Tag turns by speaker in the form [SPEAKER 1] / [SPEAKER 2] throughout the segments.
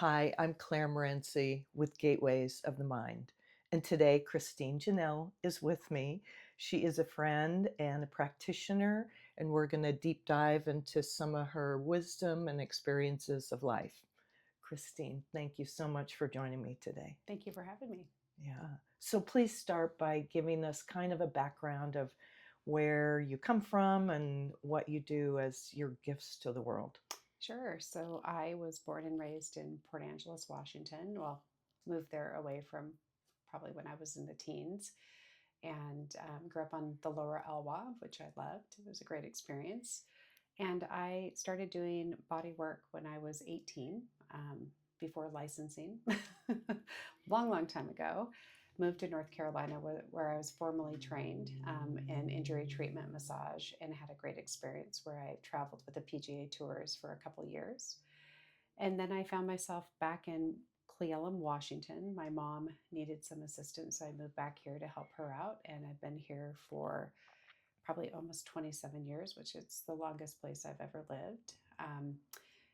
[SPEAKER 1] Hi, I'm Claire Morency with Gateways of the Mind. And today, Christine Janel is with me. She is a friend and a practitioner, and we're going to deep dive into some of her wisdom and experiences of life. Christine, thank you so much for joining me today.
[SPEAKER 2] Thank you for having me.
[SPEAKER 1] Yeah. So please start by giving us kind of a background of where you come from and what you do as your gifts to the world.
[SPEAKER 2] Sure. So I was born and raised in Port Angeles, Washington. Well, moved there away from probably when I was in the teens and grew up on the Lower Elwha, which I loved. It was a great experience. And I started doing body work when I was 18, before licensing, long, long time ago. Moved to North Carolina where I was formally trained in injury treatment massage and had a great experience where I traveled with the PGA Tours for a couple years. And then I found myself back in Cle Elum, Washington. My mom needed some assistance, so I moved back here to help her out. And I've been here for probably almost 27 years, which is the longest place I've ever lived.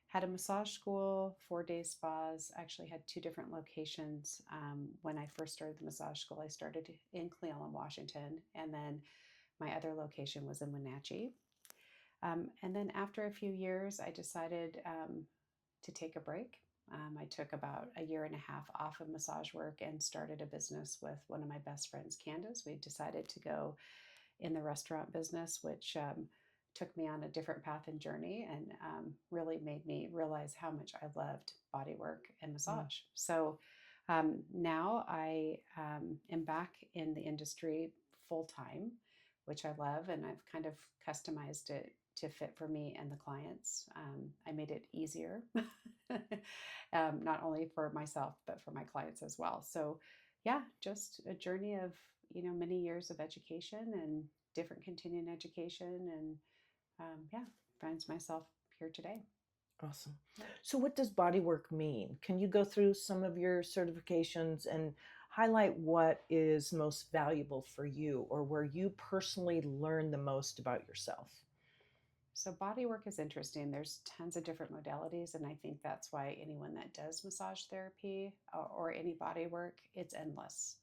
[SPEAKER 2] Had a massage school, 4-day spas. Actually, had two different locations. When I first started the massage school, I started in Cle Elum, Washington, and then my other location was in Wenatchee. And then after a few years, I decided to take a break. I took about a year and a half off of massage work and started a business with one of my best friends, Candace. We decided to go in the restaurant business, which took me on a different path and journey and really made me realize how much I loved body work and
[SPEAKER 1] Mm.
[SPEAKER 2] massage. So now I am back in the industry full time, which I love, and I've kind of customized it to fit for me and the clients. I made it easier, not only for myself, but for my clients as well. So, yeah, just a journey of many years of education and different continuing education, and yeah, finds myself here today.
[SPEAKER 1] Awesome.
[SPEAKER 2] Yeah.
[SPEAKER 1] So, what does bodywork mean? Can you go through some of your certifications and highlight what is most valuable for you or where you personally learn the most about yourself?
[SPEAKER 2] So body work is interesting. There's tons of different modalities, and I think that's why anyone that does massage therapy or any body work, it's endless.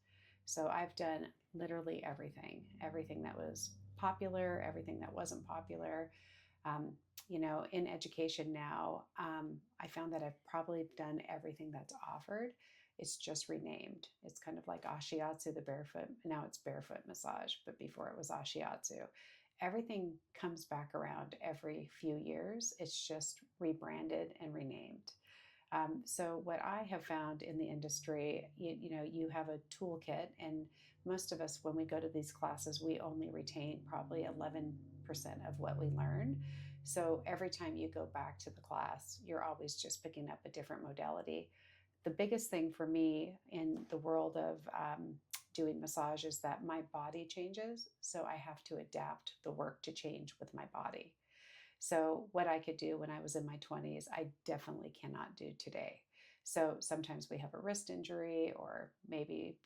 [SPEAKER 2] So I've done literally everything that was popular, everything that wasn't popular. Um, in education now, I found that I've probably done everything that's offered. It's just renamed. It's kind of like ashiatsu, the barefoot. Now it's barefoot massage, but before it was ashiatsu. Everything comes back around every few years. It's just rebranded and renamed. So what I have found in the industry, you have a toolkit, and most of us, when we go to these classes, we only retain probably 11% of what we learn. So every time you go back to the class, you're always just picking up a different modality. The biggest thing for me in the world of doing massage is that my body changes, so I have to adapt the work to change with my body. So, what I could do when I was in my 20s, I definitely cannot do today. So, sometimes we have a wrist injury, or maybe,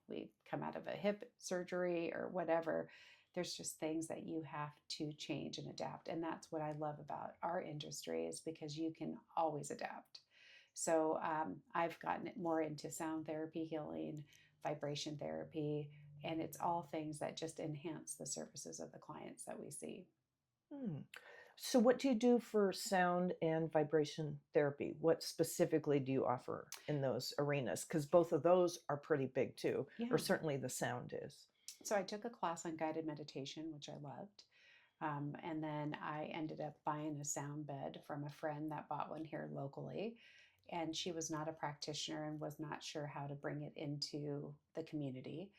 [SPEAKER 2] we come out of a hip surgery or whatever. There's just things that you have to change and adapt. And that's what I love about our industry, is because you can always adapt. So, I've gotten more into sound therapy, healing, vibration therapy, and it's all things that just enhance the services of the clients that we see.
[SPEAKER 1] Hmm. So, what do you do for sound and vibration therapy? What specifically do you offer in those arenas? Because both of those are pretty big too, or
[SPEAKER 2] Yeah.
[SPEAKER 1] certainly the sound is.
[SPEAKER 2] So I took a class on guided meditation, which I loved. And then I ended up buying a sound bed from a friend that bought one here locally. And she was not a practitioner and was not sure how to bring it into the community.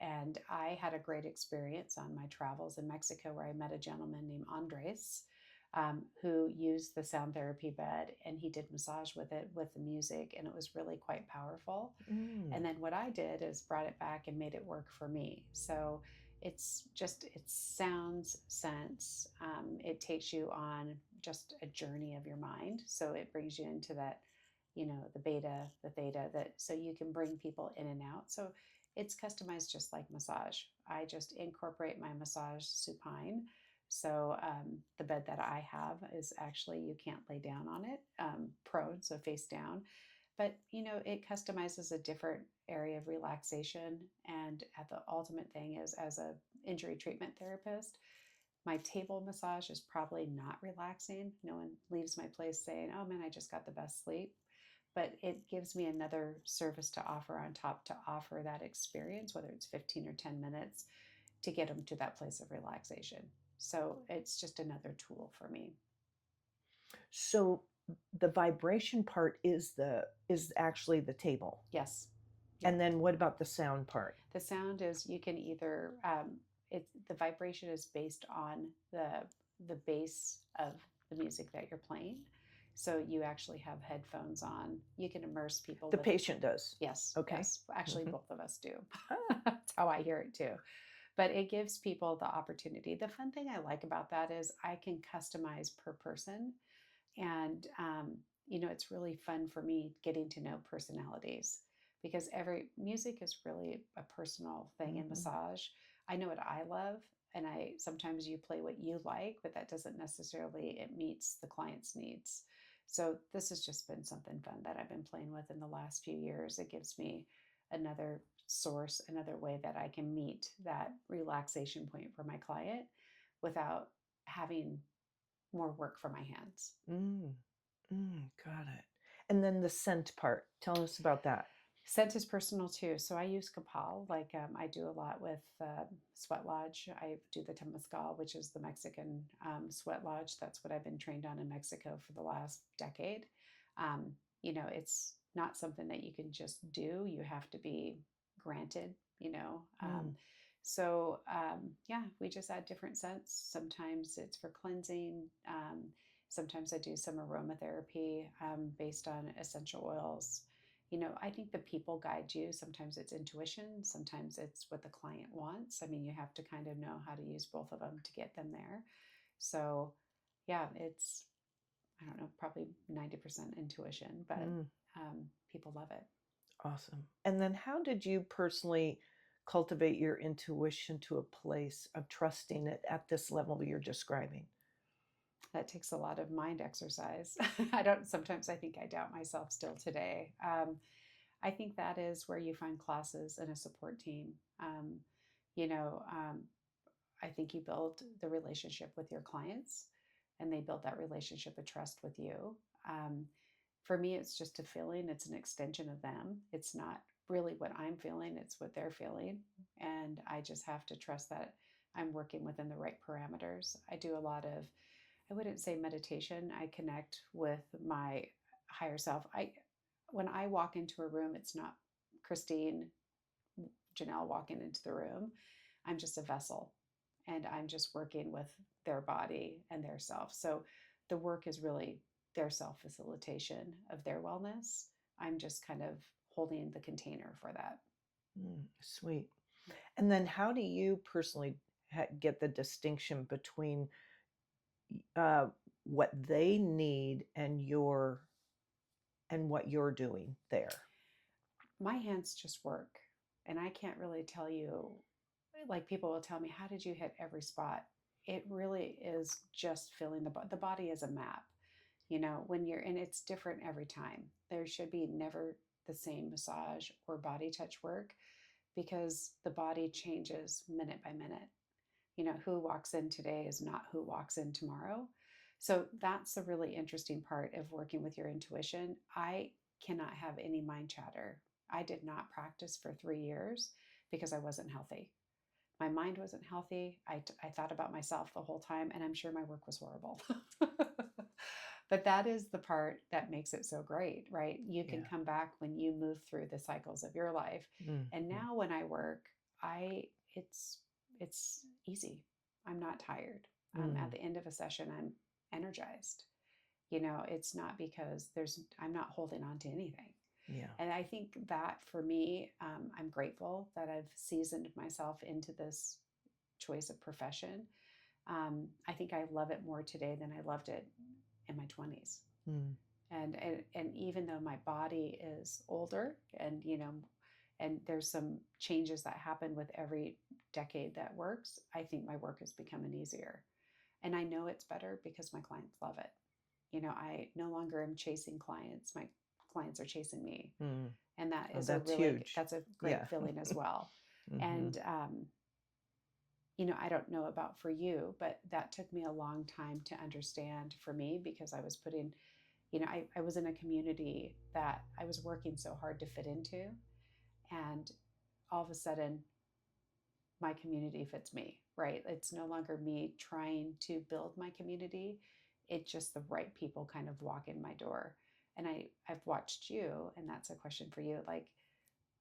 [SPEAKER 2] And I had a great experience on my travels in Mexico, where I met a gentleman named Andres, who used the sound therapy bed, and he did massage with it with the music, and it was really quite powerful.
[SPEAKER 1] Mm.
[SPEAKER 2] And then what I did is brought it back and made it work for me. So it's sounds, sense. It takes you on just a journey of your mind. So it brings you into that, the beta, the theta, that so you can bring people in and out. So it's customized just like massage. I just incorporate my massage supine. So the bed that I have is actually, you can't lay down on it, prone, so face down. But it customizes a different area of relaxation. And the ultimate thing is, as a injury treatment therapist, my table massage is probably not relaxing. No one leaves my place saying, "Oh man, I just got the best sleep." But it gives me another service to offer on top, to offer that experience, whether it's 15 or 10 minutes, to get them to that place of relaxation. So it's just another tool for me.
[SPEAKER 1] So the vibration part is actually the table.
[SPEAKER 2] Yes. Yeah.
[SPEAKER 1] And then what about the sound part?
[SPEAKER 2] The sound is, you can either the vibration is based on the bass of the music that you're playing. So you actually have headphones on. You can immerse people
[SPEAKER 1] The
[SPEAKER 2] with.
[SPEAKER 1] patient does.
[SPEAKER 2] Yes,
[SPEAKER 1] Okay.
[SPEAKER 2] yes. Actually,
[SPEAKER 1] Mhm.
[SPEAKER 2] both of us do.
[SPEAKER 1] Ah,
[SPEAKER 2] That's how I hear it too. But it gives people the opportunity. The fun thing I like about that is I can customize per person. And, it's really fun for me getting to know personalities, because every music is really a personal thing in
[SPEAKER 1] mhm.
[SPEAKER 2] massage. I know what I love, and I sometimes you play what you like, but that doesn't necessarily it meets the client's needs. So this has just been something fun that I've been playing with in the last few years. It gives me another source, another way that I can meet that relaxation point for my client without having more work for my hands.
[SPEAKER 1] Mm, got it. And then the scent part. Tell us about that.
[SPEAKER 2] Scent is personal too. So I use Kapal. Like I do a lot with Sweat Lodge. I do the Temazcal, which is the Mexican sweat lodge. That's what I've been trained on in Mexico for the last decade. Um, it's not something that you can just do. You have to be granted, you know.
[SPEAKER 1] Mm,
[SPEAKER 2] Yeah, we just add different scents. Sometimes it's for cleansing. Sometimes I do some aromatherapy based on essential oils. I think the people guide you. Sometimes it's intuition, sometimes it's what the client wants. I mean, you have to kind of know how to use both of them to get them there. So, yeah, it's, I don't know, probably 90% intuition, but
[SPEAKER 1] mm,
[SPEAKER 2] people love it.
[SPEAKER 1] awesome. And then how did you personally cultivate your intuition to a place of trusting it at this level you're describing?
[SPEAKER 2] That takes a lot of mind exercise. Sometimes I think I doubt myself still today. I think that is where you find classes and a support team. Um, you know, um, I think you build the relationship with your clients, and they build that relationship of trust with you. Um, for me, it's just a feeling, it's an extension of them. It's not really what I'm feeling, it's what they're feeling. And I just have to trust that I'm working within the right parameters. I do a lot of, I wouldn't say meditation, I connect with my higher self. When I walk into a room, it's not Christine, Janelle walking into the room. I'm just a vessel, and I'm just working with their body and their self. So the work is really their self facilitation of their wellness. I'm just kind of holding the container for that.
[SPEAKER 1] Sweet. And then how do you personally get the distinction between uh, what they need and what you're doing there?
[SPEAKER 2] My hands just work. And I can't really tell you, like people will tell me, how did you hit every spot? It really is just feeling the body as a map. When you're in, it's different every time. There should be never the same massage or body touch work, because the body changes minute by minute. Who walks in today is not who walks in tomorrow. So that's the really interesting part of working with your intuition. I cannot have any mind chatter. I did not practice for 3 years because I wasn't healthy. My mind wasn't healthy. I thought about myself the whole time, and I'm sure my work was horrible. But that is the part that makes it so great, right? You can
[SPEAKER 1] Yeah.
[SPEAKER 2] come back when you move through the cycles of your life. And
[SPEAKER 1] Mm-hmm.
[SPEAKER 2] now when I work, I it's it's easy. I'm not tired. At
[SPEAKER 1] Mm,
[SPEAKER 2] the end of a session, I'm energized. It's not because I'm not holding on to anything.
[SPEAKER 1] yeah.
[SPEAKER 2] And I think that for me, I'm grateful that I've seasoned myself into this choice of profession. I think I love it more today than I loved it in my 20s.
[SPEAKER 1] Mm,
[SPEAKER 2] And even though my body is older, and there's some changes that happen with every decade that works, I think my work is becoming easier. And I know it's better because my clients love it. I no longer am chasing clients. My clients are chasing me.
[SPEAKER 1] Mm.
[SPEAKER 2] And that
[SPEAKER 1] Oh,
[SPEAKER 2] is
[SPEAKER 1] that's huge.
[SPEAKER 2] that's a great
[SPEAKER 1] Yeah.
[SPEAKER 2] feeling as well.
[SPEAKER 1] Hmm.
[SPEAKER 2] And, I don't know about for you, but that took me a long time to understand for me because I was putting, I was in a community that I was working so hard to fit into. And all of a sudden, my community fits me, right? It's no longer me trying to build my community. It's just the right people kind of walk in my door. And I've watched you, and that's a question for you. Like,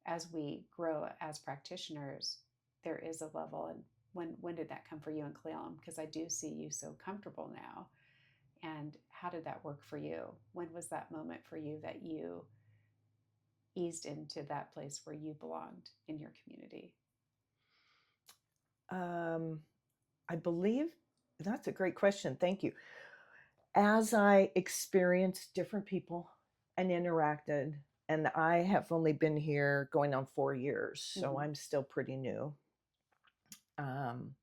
[SPEAKER 2] as we grow as practitioners, there is a level. And when did that come for you in Cleon? Because I do see you so comfortable now. And how did that work for you? When was that moment for you that you eased into that place where you belonged in your community?
[SPEAKER 1] I believe that's a great question. Thank you. As I experienced different people and interacted, and I have only been here going on 4 years, so
[SPEAKER 2] Mm-hmm.
[SPEAKER 1] I'm still pretty new. Um,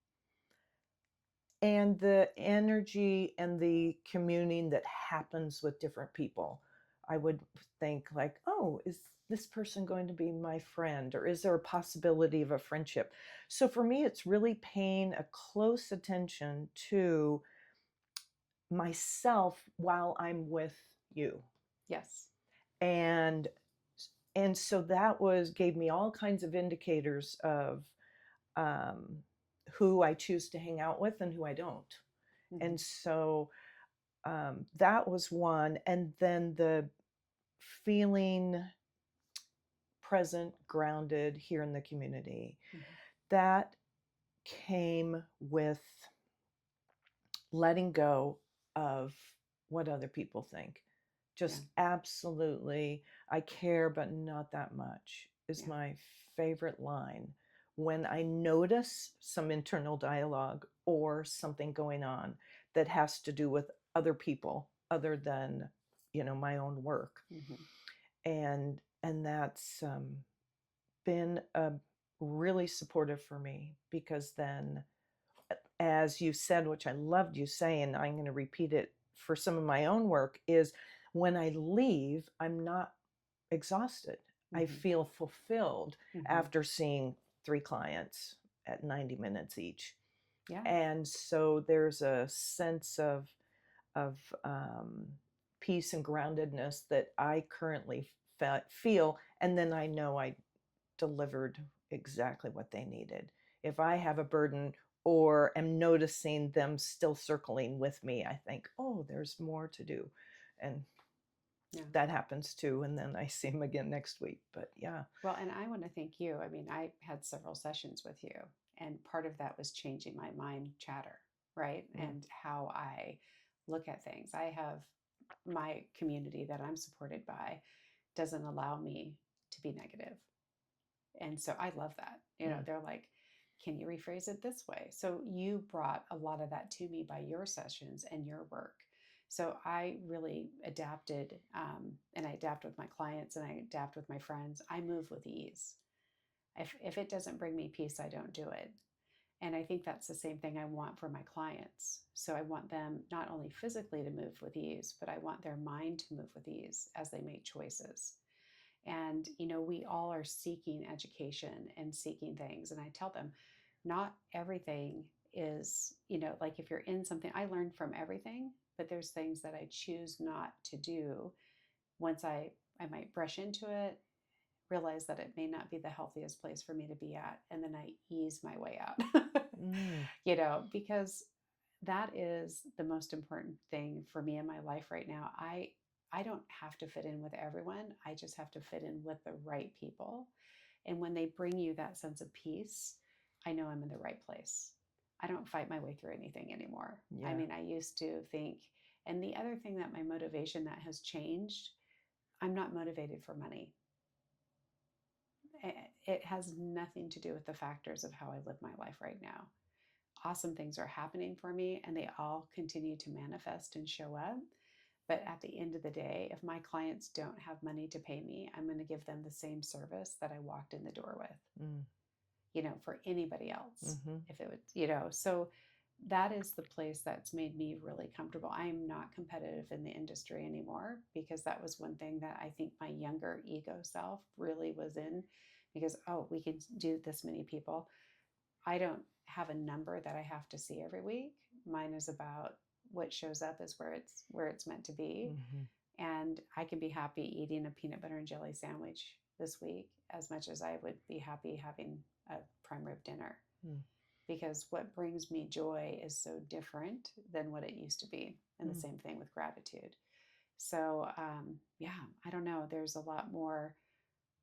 [SPEAKER 1] and the energy and the communing that happens with different people, I would think, like, oh, is this person going to be my friend, or is there a possibility of a friendship? So for me, it's really paying a close attention to myself while I'm with you.
[SPEAKER 2] Yes.
[SPEAKER 1] and so that was gave me all kinds of indicators of um, who I choose to hang out with and who I don't.
[SPEAKER 2] Mm-hmm.
[SPEAKER 1] And so that was one. And then the feeling present, grounded here in the community,
[SPEAKER 2] Mm-hmm.
[SPEAKER 1] that came with letting go of what other people think.
[SPEAKER 2] Yeah.
[SPEAKER 1] Just absolutely, I care, but not that much, is
[SPEAKER 2] Yeah.
[SPEAKER 1] my favorite line. When I notice some internal dialogue or something going on that has to do with other people other than, my own work.
[SPEAKER 2] Mm-hmm.
[SPEAKER 1] And that's been really supportive for me, because then, as you said, which I loved you saying, I'm going to repeat it for some of my own work, is when I leave, I'm not exhausted. I
[SPEAKER 2] Mm-hmm.
[SPEAKER 1] feel fulfilled
[SPEAKER 2] Mm-hmm.
[SPEAKER 1] after seeing 3 clients at 90 minutes each.
[SPEAKER 2] Yeah.
[SPEAKER 1] And so there's a sense of peace and groundedness that I currently feel. And then I know I delivered exactly what they needed. If I have a burden or am noticing them still circling with me, I think, oh, there's more to do. And
[SPEAKER 2] Yeah.
[SPEAKER 1] that happens too. And then I see them again next week. But yeah.
[SPEAKER 2] Well, and I want to thank you. I mean, I had several sessions with you, and part of that was changing my mind chatter, right?
[SPEAKER 1] Mm.
[SPEAKER 2] And how I look at things. I have my community that I'm supported by doesn't allow me to be negative. And so I love that.
[SPEAKER 1] Mm.
[SPEAKER 2] They're like, can you rephrase it this way? So you brought a lot of that to me by your sessions and your work. So I really adapted, and I adapt with my clients and I adapt with my friends. I move with ease. If it doesn't bring me peace, I don't do it. And I think that's the same thing I want for my clients. So I want them not only physically to move with ease, but I want their mind to move with ease as they make choices. And, we all are seeking education and seeking things. And I tell them, not everything is, like if you're in something, I learn from everything, but there's things that I choose not to do. Once I might brush into it, realize that it may not be the healthiest place for me to be at. And then I ease my way out,
[SPEAKER 1] Mm.
[SPEAKER 2] because that is the most important thing for me in my life right now. I don't have to fit in with everyone. I just have to fit in with the right people. And when they bring you that sense of peace, I know I'm in the right place. I don't fight my way through anything anymore. I
[SPEAKER 1] Yeah.
[SPEAKER 2] mean, I used to think, and the other thing that my motivation that has changed, I'm not motivated for money. It has nothing to do with the factors of how I live my life right now. Awesome things are happening for me and they all continue to manifest and show up. But at the end of the day, if my clients don't have money to pay me, I'm going to give them the same service that I walked in the door with,
[SPEAKER 1] Mm.
[SPEAKER 2] for anybody else.
[SPEAKER 1] Mm-hmm.
[SPEAKER 2] If it would, so that is the place that's made me really comfortable. I am not competitive in the industry anymore because that was one thing that I think my younger ego self really was in because, oh, we can do this many people. I don't have a number that I have to see every week. Mine is about what shows up is where it's meant to be.
[SPEAKER 1] Mm-hmm.
[SPEAKER 2] And I can be happy eating a peanut butter and jelly sandwich this week as much as I would be happy having a prime rib dinner
[SPEAKER 1] Mm.
[SPEAKER 2] because what brings me joy is so different than what it used to be. And the
[SPEAKER 1] Mm.
[SPEAKER 2] same thing with gratitude. So, yeah, I don't know. There's a lot more.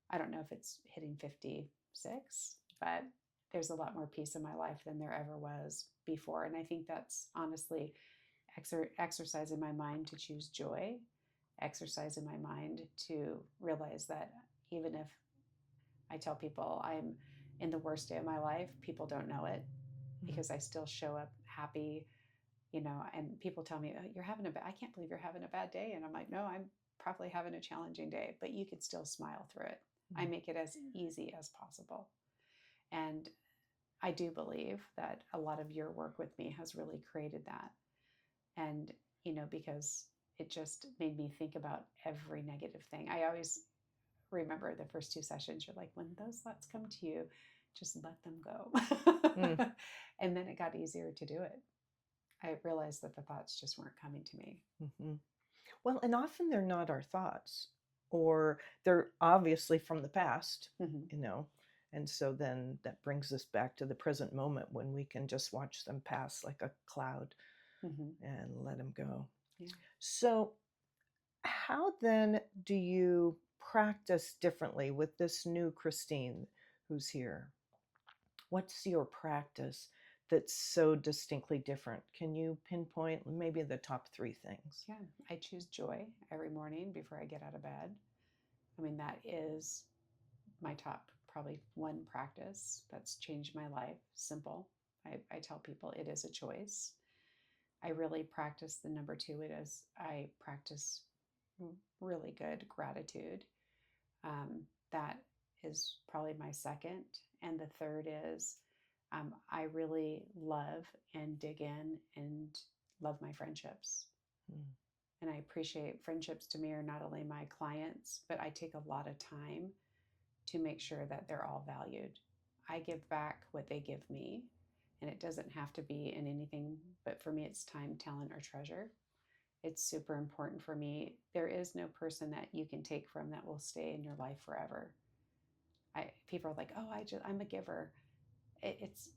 [SPEAKER 2] I don't know if it's hitting 56, but there's a lot more peace in my life than there ever was before. And I think that's honestly exercising my mind to choose joy, exercising my mind to realize that even if I tell people I'm in the worst day of my life, people don't know it
[SPEAKER 1] Mm.
[SPEAKER 2] because I still show up happy, and people tell me, oh, you're having I can't believe you're having a bad day. And I'm like, no, I'm probably having a challenging day, but you could still smile through it. I
[SPEAKER 1] Mm.
[SPEAKER 2] make it as easy as possible. And I do believe that a lot of your work with me has really created that. And, because it just made me think about every negative thing. I always remember the first two sessions, you're like, when those thoughts come to you, just let them
[SPEAKER 1] Mm.
[SPEAKER 2] go. And then it got easier to do it. I realized that the thoughts just weren't coming to me.
[SPEAKER 1] Mm-hmm. Well, and often they're not our thoughts, or they're obviously from the past,
[SPEAKER 2] Mm-hmm.
[SPEAKER 1] you know. And so then that brings us back to the present moment when we can just watch them pass like a cloud
[SPEAKER 2] Mm-hmm.
[SPEAKER 1] and let them go.
[SPEAKER 2] Yeah.
[SPEAKER 1] So, how then do you practice differently with this new Christine who's here? What's your practice that's so distinctly different? Can you pinpoint maybe the top three things?
[SPEAKER 2] Yeah. I choose joy every morning before I get out of bed. I mean, that is my top, probably one practice that's changed my life. Simple. I tell people it is a choice. I really practice the number two. It is, I practice really good gratitude. That is probably my second. And the third is I really love and dig in and love my friendships.
[SPEAKER 1] Mm.
[SPEAKER 2] And I appreciate friendships to me are not only my clients, but I take a lot of time to make sure that they're all valued. I give back what they give me, and it doesn't have to be in anything, but for me, it's time, talent, or treasure. It's super important for me. There is no person that you can take from that will stay in your life forever. People are like, oh, I'm a giver.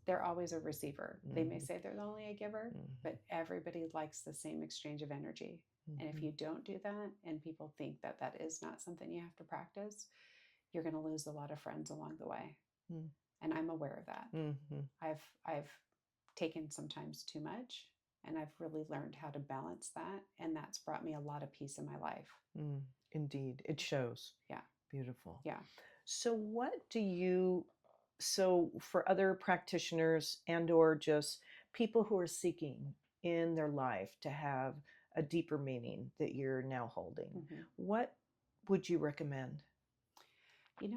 [SPEAKER 2] They're always a receiver. They may
[SPEAKER 1] Mm-hmm.
[SPEAKER 2] say they're only a giver,
[SPEAKER 1] Mm-hmm.
[SPEAKER 2] but everybody likes the same exchange of energy. And if
[SPEAKER 1] Mm-hmm.
[SPEAKER 2] you don't do that, and people think that that is not something you have to practice, you're going to lose a lot of friends along the way.
[SPEAKER 1] Mm-hmm.
[SPEAKER 2] And I'm aware of that.
[SPEAKER 1] Mm-hmm.
[SPEAKER 2] I've taken sometimes too much, and I've really learned how to balance that, and that's brought me a lot of peace in my life.
[SPEAKER 1] Mm. Indeed, it shows.
[SPEAKER 2] Yeah.
[SPEAKER 1] Beautiful.
[SPEAKER 2] Yeah.
[SPEAKER 1] So, so for other practitioners and or just people who are seeking in their life to have a deeper meaning that you're now holding,
[SPEAKER 2] Mm-hmm.
[SPEAKER 1] what would you recommend?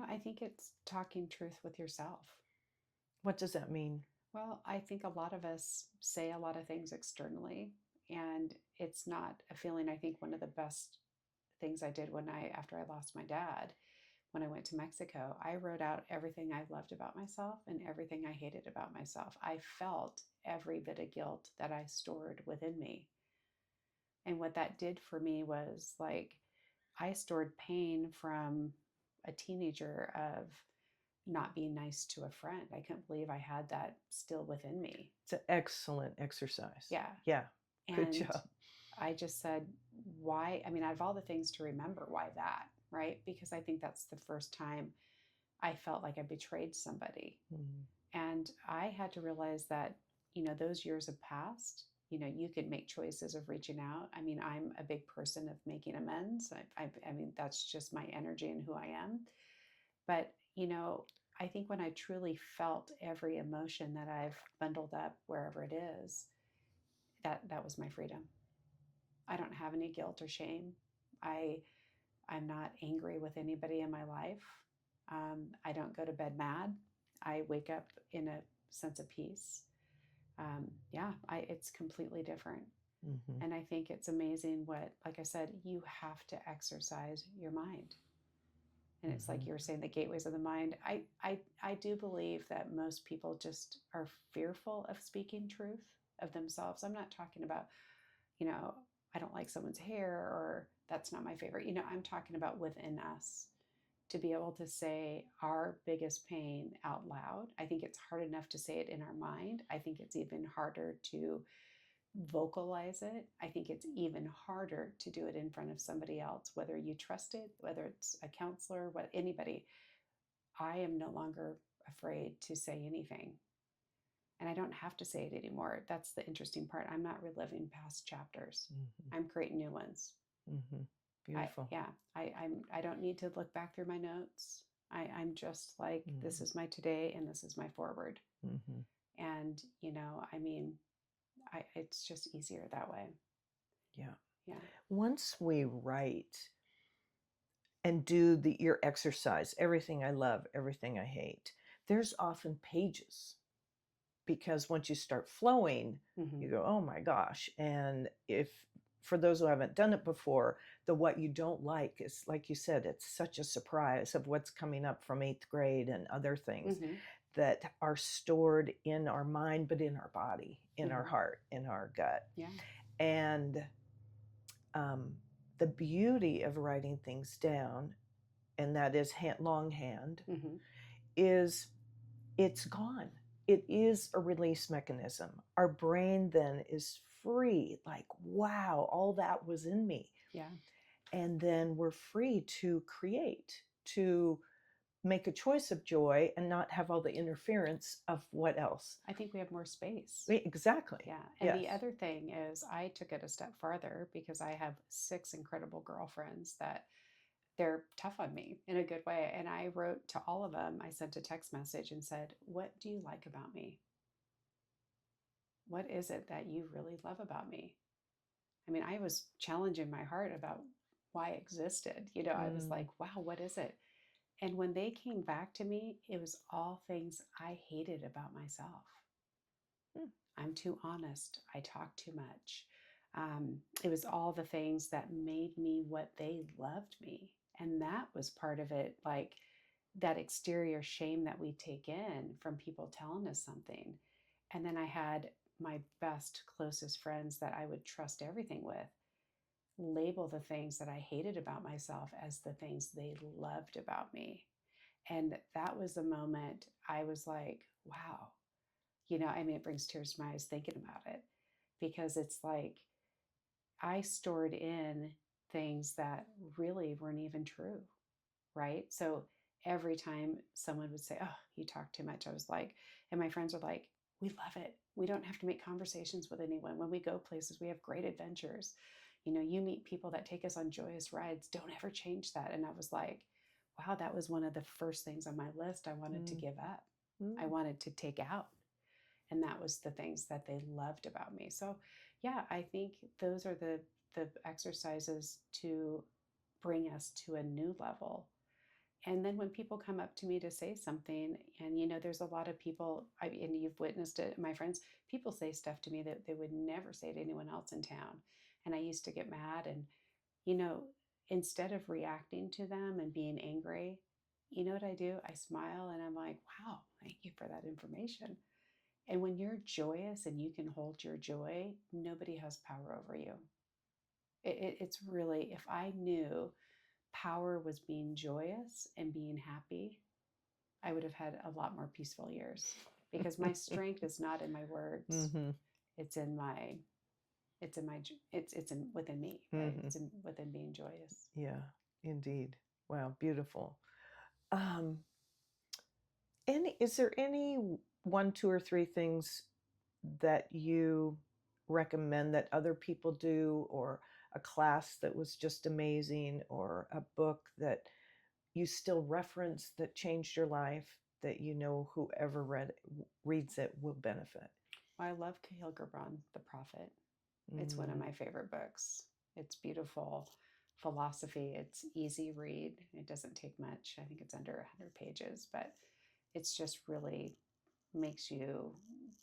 [SPEAKER 2] I think it's talking truth with yourself.
[SPEAKER 1] What does that mean?
[SPEAKER 2] Well, I think a lot of us say a lot of things externally, and it's not a feeling. I think one of the best things I did after I lost my dad, when I went to Mexico, I wrote out everything I loved about myself and everything I hated about myself. I felt every bit of guilt that I stored within me. And what that did for me was like I stored pain from a teenager of not being nice to a friend. I couldn't believe I had that still within me.
[SPEAKER 1] It's an excellent exercise.
[SPEAKER 2] Yeah.
[SPEAKER 1] Yeah, good
[SPEAKER 2] And
[SPEAKER 1] job.
[SPEAKER 2] I just said, why? I mean, out of all the things to remember, why that? Right? Because I think that's the first time I felt like I betrayed somebody.
[SPEAKER 1] Mm.
[SPEAKER 2] And I had to realize that, those years have passed. You could make choices of reaching out. I mean, I'm a big person of making amends. I mean, that's just my energy and who I am. But, I think when I truly felt every emotion that I've bundled up wherever it is, that was my freedom. I don't have any guilt or shame. I I'm not angry with anybody in my life. I don't go to bed mad. I wake up in a sense of peace. Yeah, it's completely different.
[SPEAKER 1] Mm-hmm.
[SPEAKER 2] And I think it's amazing what, like I said, you have to exercise your mind. And it's
[SPEAKER 1] Mm-hmm.
[SPEAKER 2] like you were saying, the gateways of the mind. I do believe that most people just are fearful of speaking truth of themselves. I'm not talking about, you know, I don't like someone's hair or that's not my favorite. I'm talking about within us to be able to say our biggest pain out loud. I think it's hard enough to say it in our mind. I think it's even harder to vocalize it. I think it's even harder to do it in front of somebody else, whether you trust it, whether it's a counselor, what anybody. I am no longer afraid to say anything. And I don't have to say it anymore. That's the interesting part. I'm not reliving past chapters.
[SPEAKER 1] Mm-hmm.
[SPEAKER 2] I'm creating new ones.
[SPEAKER 1] Mm-hmm. Beautiful.
[SPEAKER 2] I don't need to look back through my notes. I'm just like, this is my today and this is my forward.
[SPEAKER 1] Mm-hmm.
[SPEAKER 2] And, I mean, it's just easier that way.
[SPEAKER 1] Yeah.
[SPEAKER 2] Yeah.
[SPEAKER 1] Once we write and do your exercise, everything I love, everything I hate, there's often pages, because once you start flowing,
[SPEAKER 2] Mm-hmm.
[SPEAKER 1] you go, oh my gosh. And if, for those who haven't done it before, the what you don't like is, like you said, it's such a surprise of what's coming up from 8th grade and other things
[SPEAKER 2] Mm-hmm.
[SPEAKER 1] that are stored in our mind, but in our body, in our
[SPEAKER 2] Mm-hmm.
[SPEAKER 1] heart, in our gut.
[SPEAKER 2] Yeah.
[SPEAKER 1] And um, the beauty of writing things down, and that is longhand,
[SPEAKER 2] Mm-hmm.
[SPEAKER 1] is it's gone. It is a release mechanism. Our brain then is free, like, wow, all that was in me.
[SPEAKER 2] Yeah.
[SPEAKER 1] And then we're free to create, to make a choice of joy and not have all the interference of what else.
[SPEAKER 2] I think we have more space.
[SPEAKER 1] Exactly.
[SPEAKER 2] Yeah. And
[SPEAKER 1] Yes.
[SPEAKER 2] the other thing is, I took it a step farther because I have 6 incredible girlfriends that they're tough on me in a good way. And I wrote to all of them, I sent a text message and said, what do you like about me? What is it that you really love about me? I mean, I was challenging my heart about why I existed. I was like, wow, what is it? And when they came back to me, it was all things I hated about myself.
[SPEAKER 1] Mm.
[SPEAKER 2] I'm too honest. I talk too much. It was all the things that made me what they loved me. And that was part of it, like that exterior shame that we take in from people telling us something. And then I had my best, closest friends that I would trust everything with label the things that I hated about myself as the things they loved about me. And that was the moment I was like, wow. I mean, it brings tears to my eyes thinking about it because it's like I stored in things that really weren't even true. Right. So every time someone would say, oh, you talk too much, I was like, and my friends are like, we love it. We don't have to make conversations with anyone. When we go places, we have great adventures. You meet people that take us on joyous rides. Don't ever change that. And I was like, wow, that was one of the first things on my list I wanted to give up. I wanted to take out. And that was the things that they loved about me. So yeah, I think those are the exercises to bring us to a new level. And then when people come up to me to say something, and there's a lot of people, and you've witnessed it, my friends, people say stuff to me that they would never say to anyone else in town. And I used to get mad. And, you know, instead of reacting to them and being angry, you know what I do? I smile and I'm like, wow, thank you for that information. And when you're joyous and you can hold your joy, nobody has power over you. It's really, if I knew power was being joyous and being happy, I would have had a lot more peaceful years because my strength is not in my words.
[SPEAKER 1] Mm-hmm.
[SPEAKER 2] It's in my, it's in within me, right?
[SPEAKER 1] Mm-hmm.
[SPEAKER 2] It's within being joyous.
[SPEAKER 1] Yeah, indeed. Wow, beautiful. Um, is there any one, two, or three things that you recommend that other people do, or a class that was just amazing, or a book that you still reference that changed your life, that whoever reads it will benefit?
[SPEAKER 2] Well, I love Kahlil Gibran, The Prophet. It's one of
[SPEAKER 1] Mm.
[SPEAKER 2] my favorite books. It's beautiful philosophy. It's easy read. It doesn't take much. I think it's under 100 pages, but it's just really makes you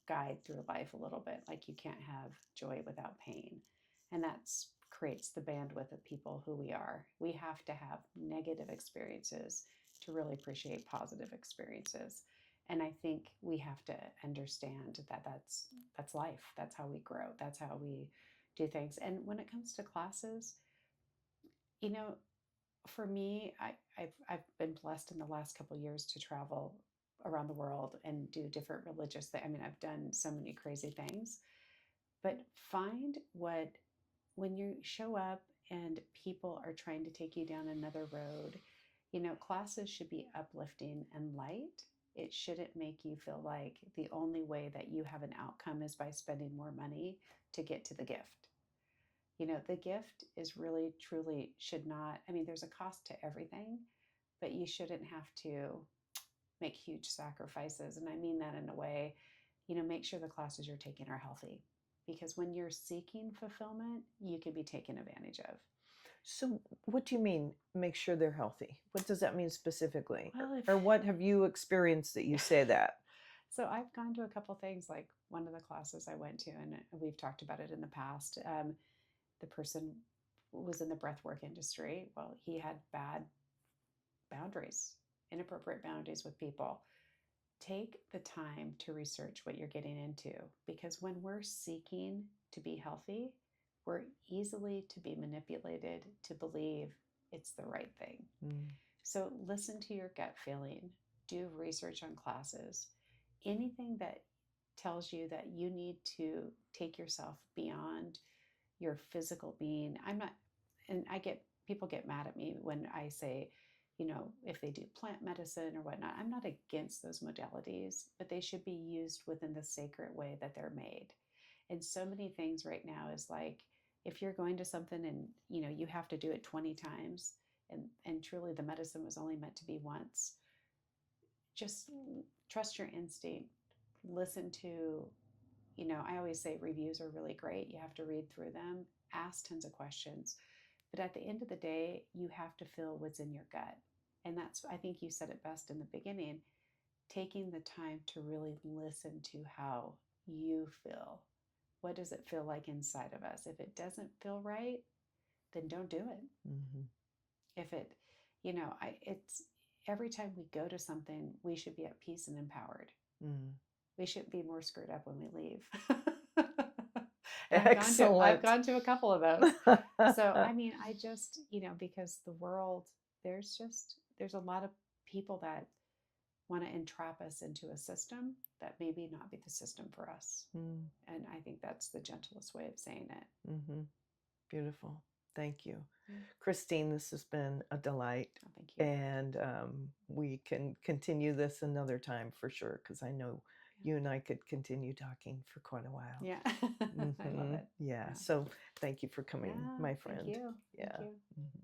[SPEAKER 2] guide through life a little bit. Like you can't have joy without pain. And that's creates the bandwidth of people who we are. We have to have negative experiences to really appreciate positive experiences. And I think we have to understand that that's life. That's how we grow. That's how we do things. And when it comes to classes, you know, for me, I've been blessed in the last couple of years to travel around the world and do different religious things. I mean, I've done so many crazy things, but find what when you show up and people are trying to take you down another road, classes should be uplifting and light. It shouldn't make you feel like the only way that you have an outcome is by spending more money to get to the gift. The gift is really, truly should not, I mean, there's a cost to everything, but you shouldn't have to make huge sacrifices. And I mean that in a way, make sure the classes you're taking are healthy. Because when you're seeking fulfillment, you can be taken advantage of.
[SPEAKER 1] So, what do you mean, make sure they're healthy? What does that mean specifically?
[SPEAKER 2] Well,
[SPEAKER 1] Or what have you experienced that you say that?
[SPEAKER 2] So I've gone to a couple things, like one of the classes I went to, and we've talked about it in the past. The person was in the breathwork industry. Well, he had bad boundaries, inappropriate boundaries with people. Take the time to research what you're getting into, because when we're seeking to be healthy, we're easily to be manipulated to believe it's the right thing. So listen to your gut feeling, do research on classes, anything that tells you that you need to take yourself beyond your physical being. I'm not, and I get people get mad at me when I say, if they do plant medicine or whatnot. I'm not against those modalities, but they should be used within the sacred way that they're made. And so many things right now is like, if you're going to something and you have to do it 20 times, and truly the medicine was only meant to be once, just trust your instinct. Listen to, I always say reviews are really great. You have to read through them, ask tons of questions. But at the end of the day, you have to feel what's in your gut. And that's, I think you said it best in the beginning, taking the time to really listen to how you feel. What does it feel like inside of us? If it doesn't feel right, then don't do it.
[SPEAKER 1] Mm-hmm.
[SPEAKER 2] If it, it's every time we go to something, we should be at peace and empowered. We should be more screwed up when we leave.
[SPEAKER 1] Excellent.
[SPEAKER 2] I've gone to a couple of those. So, I mean, I just, because the world, there's a lot of people that want to entrap us into a system that maybe not be the system for us. And I think that's the gentlest way of saying it.
[SPEAKER 1] Beautiful. Thank you. Christine, this has been a delight.
[SPEAKER 2] Oh, thank you.
[SPEAKER 1] And we can continue this another time for sure, because I know you and I could continue talking for quite a while.
[SPEAKER 2] Yeah. I love it.
[SPEAKER 1] Yeah. So thank you for coming, my friend.
[SPEAKER 2] Thank you.
[SPEAKER 1] Yeah.
[SPEAKER 2] Thank you.